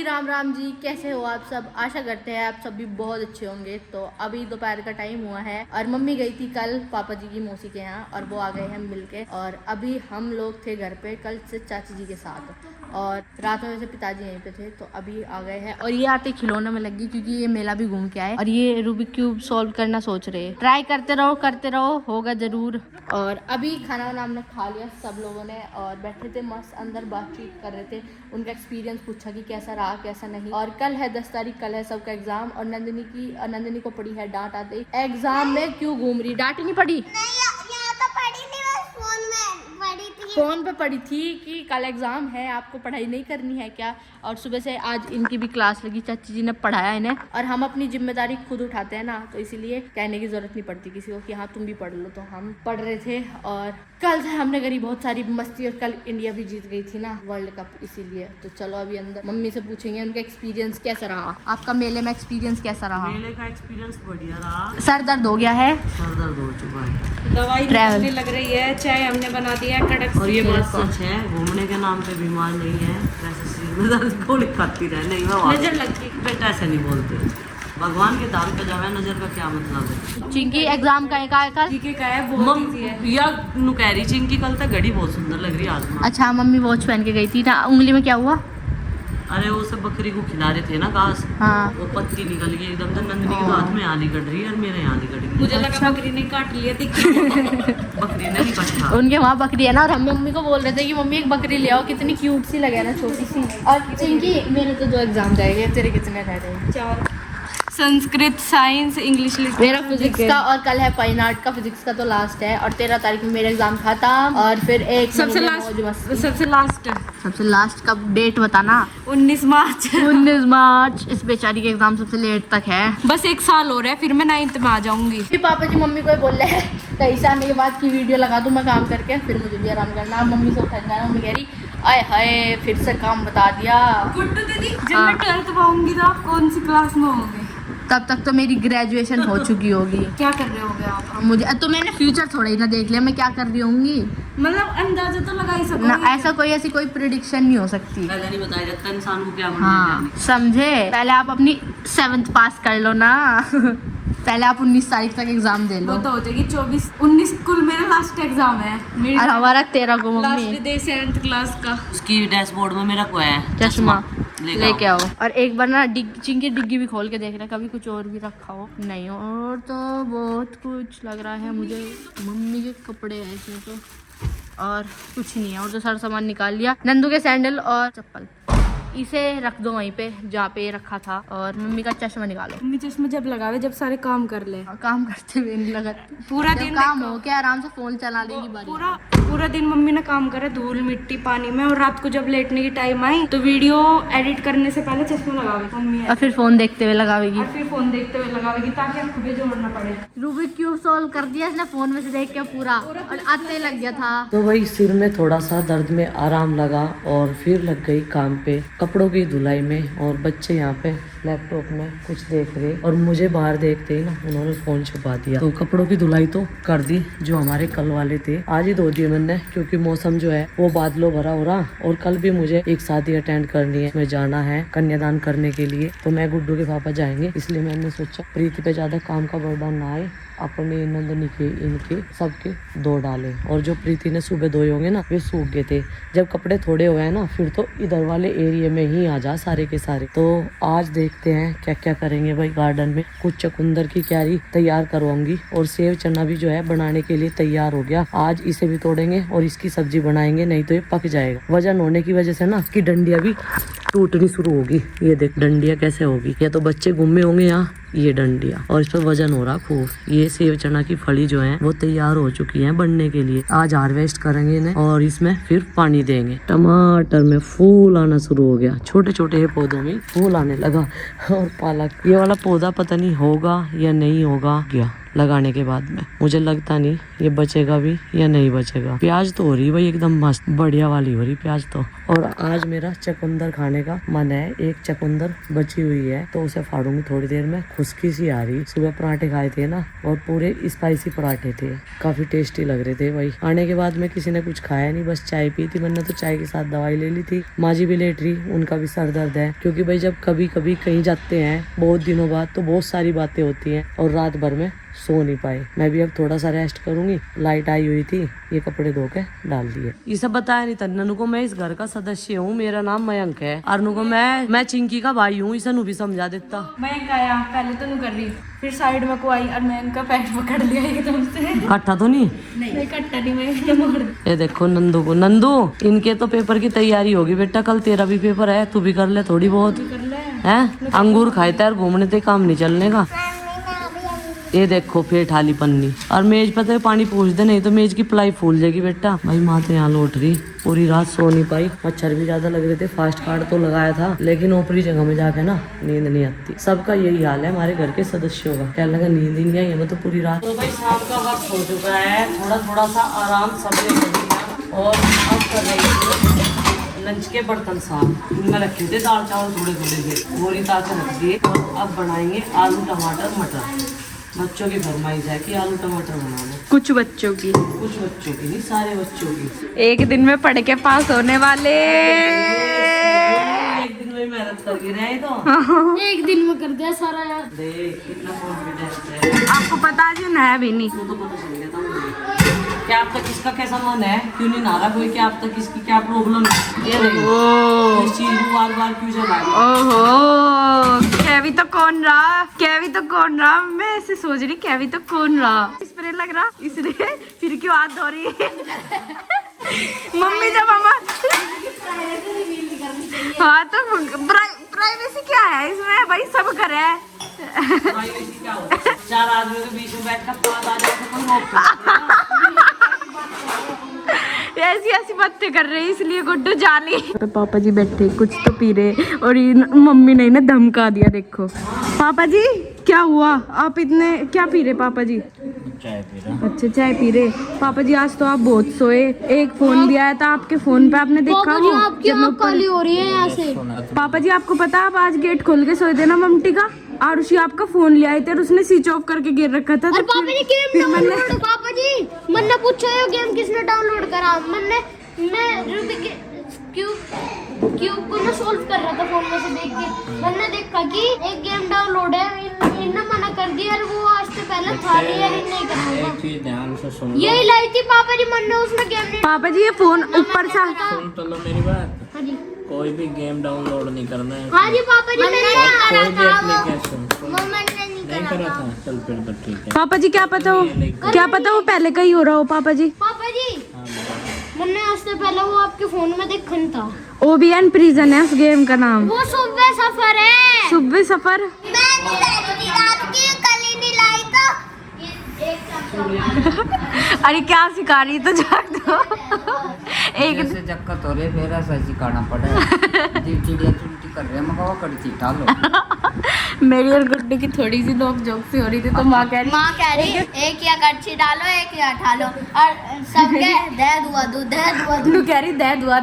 राम राम जी, कैसे हो आप सब। आशा करते हैं आप सब भी बहुत अच्छे होंगे। तो अभी दोपहर का टाइम हुआ है और मम्मी गई थी कल पापा जी की मौसी के यहाँ और वो आ गए हैं मिलके। और अभी हम लोग थे घर पे कल से चाची जी के साथ और रात में वैसे पिताजी यहीं पे थे तो अभी आ गए हैं। और ये आते खिलौने में लगी क्योंकि ये मेला भी घूम के आए और ये रूबिक क्यूब सॉल्व करना सोच रहे हैं। ट्राई करते रहो होगा जरूर। और अभी खाना वाना हमने खा लिया सब लोगों ने और बैठे थे मस्त अंदर बातचीत कर रहे थे। उनका एक्सपीरियंस पूछा कि कैसा रहा कैसा नहीं। और कल है 10 तारीख, कल है सबका एग्जाम और नंदिनी को पड़ी है डांट आते ही। एग्जाम में क्यों घूम रही, डांट नहीं पड़ी? फोन पे पड़ी थी कि कल एग्जाम है, आपको पढ़ाई नहीं करनी है क्या। और सुबह से आज इनकी भी क्लास लगी, चाची जी ने पढ़ाया इन्हें। और हम अपनी जिम्मेदारी खुद उठाते हैं ना, तो इसीलिए कहने की जरूरत नहीं पड़ती किसी को कि हाँ तुम भी पढ़ लो। तो हम पढ़ रहे थे और कल से हमने करी बहुत सारी मस्ती और कल इंडिया भी जीत गई थी ना वर्ल्ड कप, इसीलिए। तो चलो अभी अंदर मम्मी से पूछेंगे उनका एक्सपीरियंस कैसा रहा। आपका मेले में एक्सपीरियंस कैसा रहा? मेले का एक्सपीरियंस बढ़िया रहा। सर दर्द हो गया है, सर दर्द हो चुका है, दवाई निकलने लग रही है, चाय हमने बना दिया है कड़क। और ये बात सच है, घूमने के नाम पे बीमार नहीं है। वैसे सिर में दर्द गोली खाती रहे नहीं मैं नजर लगती बेटा ऐसे नहीं बोलते। भगवान के दाम पे जावे, नजर का क्या मतलब है। चिंकी एग्जाम का कल जीके का है, बहुत इजी है। या नु कह रही चिंकी कल तक घड़ी बहुत सुंदर लग रही है आज में। अच्छा मम्मी वॉच पहन के गई थी ना, उंगली में क्या हुआ? अरे वो सब बकरी को खिला रहे थे ना घास, हाँ। वो पत्ती निकल गई एकदम। तो नंदिनी के हाथ में यहाँ निकल रही है और मेरे यहाँ निकल रही है। मुझे लगा बकरी ने काट लिया थी। बकरी ने नहीं कटा। उनके वहाँ बकरी है ना और हम मम्मी को बोल रहे थे कि मम्मी एक बकरी ले आओ, कितनी क्यूट सी लगे ना, छोटी सी। और चिंकी मेरे तो 2 एग्जाम जाएंगे, तेरे कितने रह रहे हैं? 4 संस्कृत, साइंस, इंग्लिश। मेरा फिजिक्स का और कल है फाइन आर्ट का। फिजिक्स का तो लास्ट है और 13 तारीख में मेरा एग्जाम खत्म। और फिर एक सबसे लास्ट का डेट बताना। 19 मार्च। 19 मार्च। इस बेचारी के एग्जाम सबसे लेट तक है। बस 1 साल हो रहा है, फिर मैं 9th में आ जाऊंगी। फिर पापा जी मम्मी को बोल रहे हैं कहीं से आने के बाद की वीडियो लगा दूं मैं काम करके, फिर मुझे भी आराम करना। मम्मी से उठा जाना, मम्मी कह रही आए हाय फिर से काम बता दिया। गुड्डू दीदी जब मैं 12th में आऊंगी तो आप कौन सी क्लास में होंगे? तब तक तो मेरी ग्रेजुएशन हो चुकी होगी। क्या कर रहे होगे आप? मुझे तो मैंने फ्यूचर थोड़ा ही ना देख लिया, मैं क्या कर रही होंगी। मतलब अंदाजा तो लगा ही सको ना, ऐसी कोई प्रिडिक्शन नहीं हो सकती। पहले नहीं बताया जाता इंसान को क्या बनना हाँ है। समझे, पहले आप अपनी 7th पास कर लो ना। पहले आप 19 तारीख तक एग्जाम दे लो। वो तो हो जाएगी 19 कुल मेरा लास्ट एग्जाम है। और हमारा 13 को mummy last day 7th class का। उसकी डैशबोर्ड में मेरा को है चश्मा लेके आओ। आओ। और एक बार ना चिंकी डिग्गी भी खोल के देख रहा, कभी कुछ और भी रखा हो नहीं। और तो बहुत कुछ लग रहा है मुझे, मम्मी के कपड़े हैं इसमें तो और कुछ नहीं है। और तो सारा सामान निकाल लिया, नंदू के सैंडल और चप्पल इसे रख दो वहीं पे जहाँ पे रखा था। और मम्मी का चश्मा निकालो। मम्मी चश्मा जब लगावे जब सारे काम कर ले। काम करते हुए नहीं लगा, पूरा जब दिन काम हो के आराम से फोन चला लेगी बारी। पूरा दिन मम्मी ने काम करा धूल मिट्टी पानी में। और रात को जब लेटने की टाइम आई तो वीडियो एडिट करने से पहले चश्मा लगावे मम्मी। और फिर फोन देखते हुए लगावेगी। और फिर फोन देखते हुए लगावेगी ताकि आपको भी जोड़ना पड़े। रूबिक क्यूब सॉल्व कर दिया इसने फोन में से देख के पूरा, और आते लग गया था। तो वही सिर में थोड़ा सा दर्द में आराम लगा और फिर लग गई काम पे, कपड़ों की धुलाई में। और बच्चे यहाँ पे लैपटॉप में कुछ देख रहे और मुझे बाहर देखते ही ना उन्होंने फोन छुपा दिया। तो कपड़ों की धुलाई तो कर दी जो हमारे कल वाले थे, आज ही धो दिए मैंने क्योंकि मौसम जो है वो बादलों भरा हो रहा। और कल भी मुझे एक शादी अटेंड करनी है, उसमें जाना है कन्यादान करने के लिए। तो मैं गुड्डू के पापा जाएंगे, इसलिए मैंने सोचा प्रीति पे ज्यादा काम का बर्डन ना आए, अपने नंदनी के इनके सबके धो डाले। और जो प्रीति ने सुबह धोए होंगे ना वे सूख गए थे। जब कपड़े थोड़े हुए हैं ना फिर तो इधर वाले एरिया में ही आ जा सारे के सारे। तो आज देखते हैं क्या क्या करेंगे भाई। गार्डन में कुछ चुकंदर की क्यारी तैयार करवाऊंगी और सेव चना भी जो है बनाने के लिए तैयार हो गया। आज इसे भी तोड़ेंगे और इसकी सब्जी बनाएंगे, नहीं तो ये पक जाएगा। वजन होने की वजह से ना इसकी डंडियां भी टूटनी शुरू होगी। ये देख डंडियां कैसे होगी, या तो बच्चे घूमे होंगे यहाँ ये डंडियां, और इस पर वजन हो रहा खूब। ये सेव चना की फली जो है वो तैयार हो चुकी है बनने के लिए। आज हार्वेस्ट करेंगे इन्हें और इसमें फिर पानी देंगे। टमाटर में फूल आना शुरू हो गया, छोटे छोटे पौधों में फूल आने लगा। और पालक, ये वाला पौधा पता नहीं होगा या नहीं होगा क्या लगाने के बाद में, मुझे लगता नहीं ये बचेगा भी या नहीं बचेगा। प्याज तो हो रही भाई एकदम मस्त बढ़िया वाली हो रही प्याज तो। और आज मेरा चुकंदर खाने का का मन है। एक चकुंदर बची हुई है तो उसे फाड़ूंगी थोड़ी देर में। खुशकी सी आ रही। सुबह पराठे खाए थे ना और पूरे स्पाइसी पराठे थे, काफी टेस्टी लग रहे थे भाई। आने के बाद में किसी ने कुछ खाया नहीं, बस चाय पी थी। मैंने तो चाय के साथ दवाई ले ली थी। माँ जी भी लेट रही, उनका भी सर दर्द है क्योंकि भाई जब कभी कभी कहीं जाते हैं बहुत दिनों बाद तो बहुत सारी बातें होती हैं और रात भर में सो नहीं पाए। मैं भी अब थोड़ा सा रेस्ट करूंगी। लाइट आई हुई थी, ये कपड़े धो के डाल दिए। ये सब बताया नहीं था ननू को मैं इस घर का सदस्य हूँ, मेरा नाम मयंक है। अरनू को मैं चिंकी का भाई हूँ, इसे भी समझा देता। मयंक आया पहले तो नहीं कर रही, फिर साइड में को आई और मयंक का पैर पकड़ लिया एकदम से। कट्ठा तो नहीं कट्टा नहीं, मैं ये देखो नंदू को। नंदू इनके तो पेपर की तैयारी होगी बेटा, कल तेरा भी पेपर है, तू भी कर ले थोड़ी बहुत है। अंगूर खाए तैर घूमने ते काम नहीं चलने का। ये देखो फिर ठाली पन्नी और मेज पता है पानी पूछ दे, नहीं तो मेज की प्लाई फूल जाएगी बेटा। भाई माँ तो यहाँ लौट रही, पूरी रात सो नहीं पाई। मच्छर भी ज्यादा लग रहे थे। फास्ट कार्ड तो लगाया था लेकिन ऊपरी जगह में जाके ना नींद नहीं आती। सबका यही हाल है हमारे घर के सदस्यों का। क्या लगा नींद ही नहीं आई हमें तो पूरी रात। तो भाई शाम का वक्त हो चुका है, थोड़ा थोड़ा सा आराम सबने कर लिया और अब कर रही थी लंच के बर्तन साफ। इनमें रखे थे दाल चावल थोड़े थोड़े से, गोली ताल के रख दिए। और अब बनाएंगे आलू टमाटर मटर। बच्चों की फरमाइश है कि आलू टमाटर बना लो। कुछ बच्चों की नहीं, सारे बच्चों की। एक दिन में पढ़ के पास होने वाले। एक दिन में मेहनत करके रहे तो एक दिन में कर दिया सारा यार। देख कितना कॉन्फिडेंस है। आपको पता जी है भी नहीं। तो पता चल गया था मुझे। क्या आप तक किसका कैसा मन है, क्यों नहीं नहा रहा कोई, क्या आप तक किसकी क्या प्रॉब्लम है, ये देखो इस चीज को बार बार क्यों चला। ओहो कैवी तो कौन रहा, मैं ऐसे सोच रही कैवी तो कौन रहा। स्प्रे लग रहा इसलिए फिर क्यों हाथ धो रही है। मम्मी जब हम हाँ तो प्राइवेसी क्या है इसमें भाई, सब घर है। क्या होता है? 4 आदमियों के बीच में बैठ कर बात आ जाए तो कोई रोक ऐसी बातें कर रहे इसलिए गुड्डू जाली। तो पापा जी बैठे कुछ तो पी रहे और मम्मी ने इन्हें धमका दिया। देखो पापा जी क्या हुआ, आप इतने क्या पी रहे पापा जी? चाय पी रहा। अच्छा चाय पी रहे पापा जी। आज तो आप बहुत सोए। एक फोन भी आया था आपके फोन पे, आपने देखा वो? आपकी आँख काली हो रही है यहाँ से। पापा जी आपको पता आप आज गेट खोल के सोए थे ना ममटी का, आरुषि आपका फोन ले आए थे और उसने स्विच ऑफ करके गिर रखा था। पापा जी गेम डाउनलोड, पापा जी मैंने पूछा ये गेम किसने डाउनलोड करा। मैं क्यूब को मैं सॉल्व कर रहा था फोन में से देख के। मैंने देखा कि एक गेम डाउनलोड है, इन्होंने मना कर दिया और वो आज से पहले था नहीं करूंगा। एक चीज ध्यान से सुन लो। यही लाई थी पापा जी, मैंने उसमें गेम नहीं। पापा जी ये फोन ऊपर से सुन तो लो मेरी बात। हाँ जी कोई भी गेम डाउनलोड नहीं करना है। हाँ जी पापा जी मैंने कोई भी एप्लीकेशन मैंने नहीं करा था। चल फिर तो ठीक है। पापा जी क्या पता वो पहले का ही हो रहा हो। पापा जी मैंने आज से पहले वो आपके फोन में देखा था। ओबीएन प्रिजन है उस गेम का नाम। वो सुबह सफर है। सुबह सफर अरे क्या सिखा रही तो जाग दो। एक ऐसे दिक्कत हो रही है, मेरा सही सिखाना पड़ा। चिड़िया चुलटी कर रहे हैं, मैं कहा कड़ी चीटा लो। मेरी और गुड्डू की थोड़ी सी नोक जोक सी हो रही थी तो माँ कह रही एक या कच्ची डालो एक या उठा लो और सबके दे दुआ दे गुड्डू कह रही दे दुआ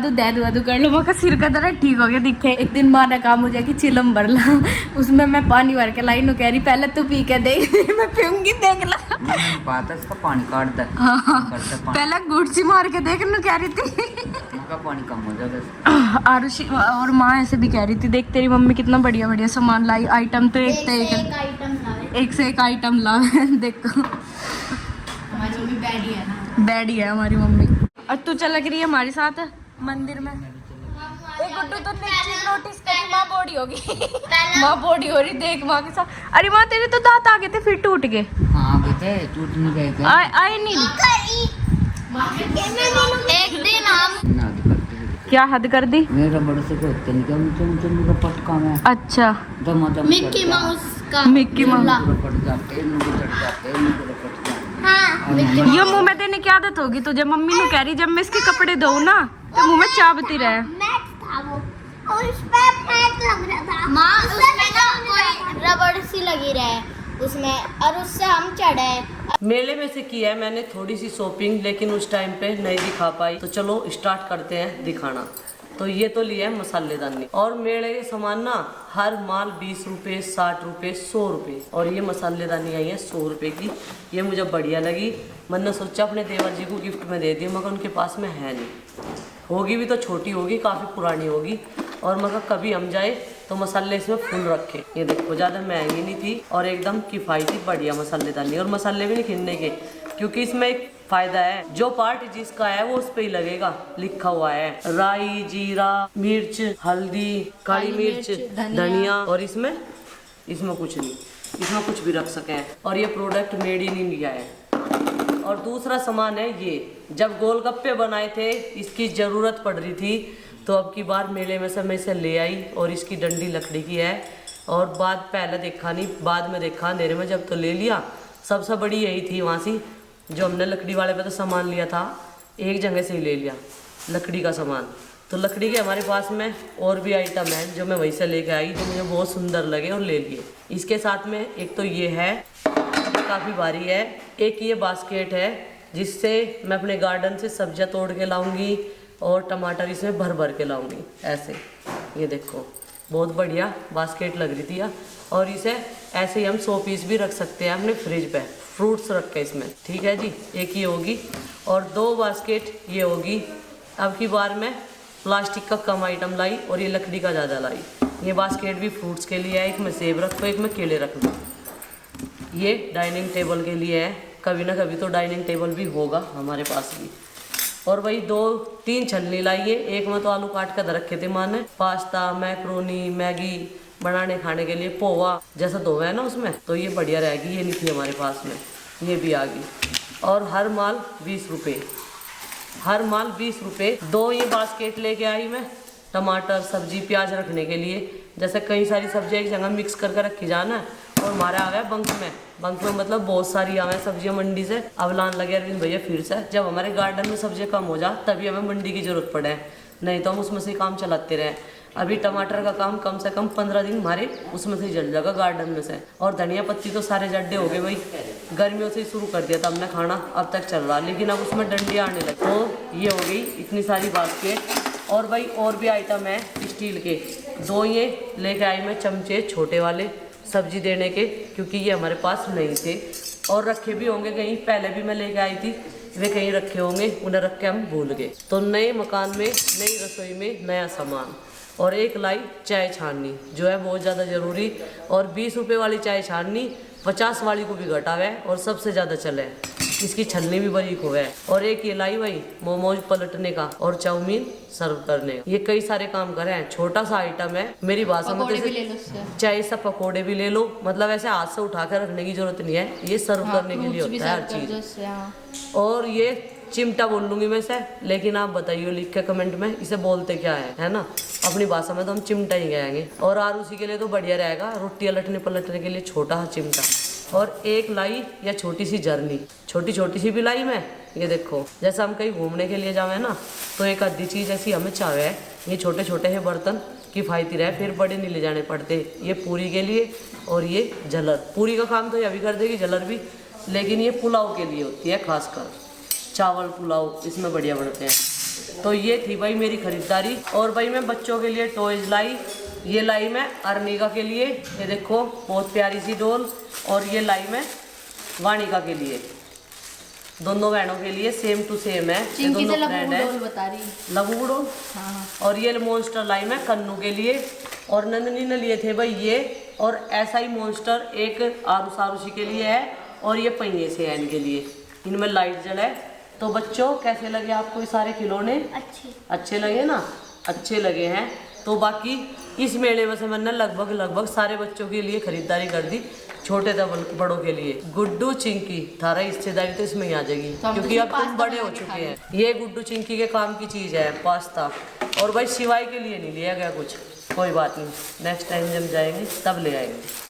दू कर लो। माँ का सिर का दर्द ठीक हो गया दिखे। एक दिन माँ ने काम हो जाएगी चिलम भर ला, उसमें मैं पानी भर के लाई। नो कह रही पहले तू पी के देख, मैं पीऊंगी देख ला। बात है इसका पानी काट दे। पहले गुड़सी मार के देख नो कह रही थी। पानी कम हो जाएगा। आरुषि और माँ ऐसे भी कह रही थी देख तेरी मम्मी कितना बढ़िया बढ़िया सामान लाई। आइटम तो एक से एक आइटम ला। देखो हमारी मम्मी बैडी है ना, बैडी है हमारी मम्मी। और तू चल रही है हमारे साथ मंदिर में। गुड्डू तो नोटिस करी माँ बॉडी होगी। माँ बॉडी हो रही देख माँ के साथ। अरे माँ तेरे तो दांत आ गए थे फिर टूट गए। हाँ बेटे टूट नहीं गए थे। आए नहीं। एक दिन हम क्या हद कर दी? मेरा बड़े से होते नहीं क्या मुझे पटका में। अच्छा मिक्की माउस का मिक्की माउस पट जाते चढ़ जाते पट जाते। हाँ ये मुंह में देने की आदत होगी तुझे। मम्मी ने कह रही जब मैं इसके कपड़े धोऊं ना तो मुंह में चाबती रहे। और उस पे पैक लग रहा था माँ, उसमें ना कोई रबड़ सी लगी रहे उसमें और उससे हम चढ़े। मेले में से किया है मैंने थोड़ी सी शॉपिंग, लेकिन उस टाइम पे नहीं दिखा पाई। तो चलो स्टार्ट करते हैं दिखाना। तो ये तो लिया है मसालेदानी। और मेरे ये सामान ना हर माल 20 रुपए, 60 रुपए, 100 रुपए। और ये मसालेदानी आई है 100 रुपए की। ये मुझे बढ़िया लगी। मैंने सोचा अपने देवर जी को गिफ्ट में दे दी, मगर उनके पास में है नहीं। होगी भी तो छोटी होगी, काफ़ी पुरानी होगी। और मगर कभी हम जाए तो मसाले इसमें फुल रखे। ये देखो ज़्यादा महंगी नहीं थी और एकदम किफ़ायती बढ़िया मसालेदानी। और मसाले भी नहीं खिलने के, क्योंकि इसमें एक फ़ायदा है, जो पार्ट जिसका है वो उस पर ही लगेगा। लिखा हुआ है राई, जीरा, मिर्च, हल्दी, काली मिर्च, धनिया। और इसमें कुछ नहीं, इसमें कुछ भी रख सके हैं। और ये प्रोडक्ट मेड इन इंडिया है। और दूसरा सामान है ये, जब गोलगप्पे बनाए थे इसकी ज़रूरत पड़ रही थी, तो अब की बार मेले में से मैं इसे ले आई। और इसकी डंडी लकड़ी की है। और पहले देखा नहीं, बाद में देखा अंधेरे में जब, तो ले लिया। सबसे बड़ी यही थी वहाँ से, जो हमने लकड़ी वाले पे तो सामान लिया था, एक जगह से ही ले लिया लकड़ी का सामान। तो लकड़ी के हमारे पास में और भी आइटम है, जो मैं वहीं से लेके आई, जो मुझे बहुत सुंदर लगे और ले लिए। इसके साथ में एक तो ये है, काफ़ी भारी है। एक ये बास्केट है, जिससे मैं अपने गार्डन से सब्जियां तोड़ के लाऊंगी और टमाटर इसमें भर भर के लाऊंगी। ऐसे ये देखो, बहुत बढ़िया बास्केट लग रही थी यार। और इसे ऐसे ही हम 100 पीस भी रख सकते हैं अपने फ्रिज पे, फ्रूट्स रख के इसमें। ठीक है जी, एक ये होगी। और 2 बास्केट ये होगी। अब की बार मैं प्लास्टिक का कम आइटम लाई और ये लकड़ी का ज़्यादा लाई। ये बास्केट भी फ्रूट्स के लिए है, एक में सेब रख दो, एक में केले रख दो। ये डाइनिंग टेबल के लिए है, कभी ना कभी तो डाइनिंग टेबल भी होगा हमारे पास भी। और वही 2-3 छलनी लाई है। एक में तो आलू काट कर रखे थे माँ ने, पास्ता, मैक्रोनी, मैगी बनाने खाने के लिए, पोहा जैसा धोवा है ना उसमें, तो ये बढ़िया रहेगी। ये नहीं थी हमारे पास में, ये भी आ गई। और हर माल 20 रुपये, हर माल 20 रुपये। 2 ये बास्केट लेके आई मैं, टमाटर, सब्जी, प्याज रखने के लिए। जैसे कई सारी सब्जियाँ एक जगह मिक्स करके रखी जाना है। और हमारे आ गया बंक में मतलब बहुत सारी आवे सब्जियां मंडी से। अब लान लगे अरविंद भैया फिर से, जब हमारे गार्डन में सब्जियां कम हो जा तभी हमें मंडी की जरूरत पड़े, नहीं तो हम उसमें से काम चलाते रहे। अभी टमाटर का काम कम से कम 15 दिन हमारे उसमें से जल जाएगा गार्डन में से। और धनिया पत्ती तो सारे जड्डे हो गए भाई, गर्मियों से ही शुरू कर दिया था हमने खाना, अब तक चल रहा, लेकिन अब उसमें डंडियाँ आने लगी। तो ये हो गई इतनी सारी बास्केट। और भाई और भी आइटम है स्टील के। 2 ये लेके आई मैं चमचे छोटे वाले सब्जी देने के, क्योंकि ये हमारे पास नहीं थे। और रखे भी होंगे कहीं, पहले भी मैं लेके आई थी, वे कहीं रखे होंगे, उन्हें रख के हम भूल गए। तो नए मकान में, नई रसोई में नया सामान। और एक लाई चाय छाननी, जो है बहुत ज़्यादा ज़रूरी। और 20 रुपये वाली चाय छाननी 50 वाली को भी घटावे और सबसे ज़्यादा चले। इसकी छलनी भी बड़ी खूब है। और एक ये लाई भाई मोमोज पलटने का और चाउमीन सर्व करने का। ये कई सारे काम करे हैं, छोटा सा आइटम है। मेरी भाषा में चाहे सब पकौड़े भी ले लो, मतलब ऐसे हाथ से उठा कर रखने की जरूरत नहीं है, ये सर्व करने के लिए होता है हर चीज। और ये चिमटा बोल लूंगी मैं इसे, लेकिन आप बताइए लिख के कमेंट में इसे बोलते क्या है ना। अपनी भाषा में तो हम चिमटा ही कहेंगे। और आरूसी के लिए तो बढ़िया रहेगा, रोटियां लटने पलटने के लिए छोटा चिमटा। और एक लाई या छोटी सी झरनी, छोटी छोटी सी भी लाई मैं। ये देखो, जैसे हम कहीं घूमने के लिए जावे ना, तो एक आधी चीज़ ऐसी हमें चाहे है। ये छोटे छोटे हैं बर्तन, किफ़ायती रहे, फिर बड़े नहीं ले जाने पड़ते। ये पूरी के लिए और ये झलर, पूरी का काम तो ये भी कर देगी, झलर भी, लेकिन ये पुलाव के लिए होती है, खासकर चावल पुलाव इसमें बढ़िया बनते हैं। तो ये थी भाई मेरी खरीदारी। और भाई मैं बच्चों के लिए टॉयज लाई। ये लाई मैं अर्निका के लिए, ये देखो बहुत प्यारी सी डॉल। और ये लाई मैं वानिका के लिए, दोनों बहनों के लिए सेम टू सेम है। ये दोनों फ्रेंड है, लघु डॉल। और ये मॉन्स्टर लाई मैं कन्नू के लिए। और नंदनी ने लिए थे भाई ये। और ऐसा ही मॉन्स्टर एक आरुषी के लिए है। और ये पहिए से है इनके लिए, इनमें लाइट जल है। तो बच्चों कैसे लगे आपको ये सारे खिलौने? अच्छे लगे ना? अच्छे लगे हैं। तो बाकी इस मेले में से मैंने लगभग सारे बच्चों के लिए खरीदारी कर दी, छोटे से बड़ों के लिए। गुड्डू चिंकी थारा हिस्सेदारी तो इसमें ही आ जाएगी, क्योंकि अब तुम बड़े हो चुके हैं। ये गुड्डू चिंकी के काम की चीज़ है, पास्ता। और भाई शिवाय के लिए नहीं लिया गया कुछ, कोई बात नहीं, नेक्स्ट टाइम जब जाएंगे तब ले आएंगे।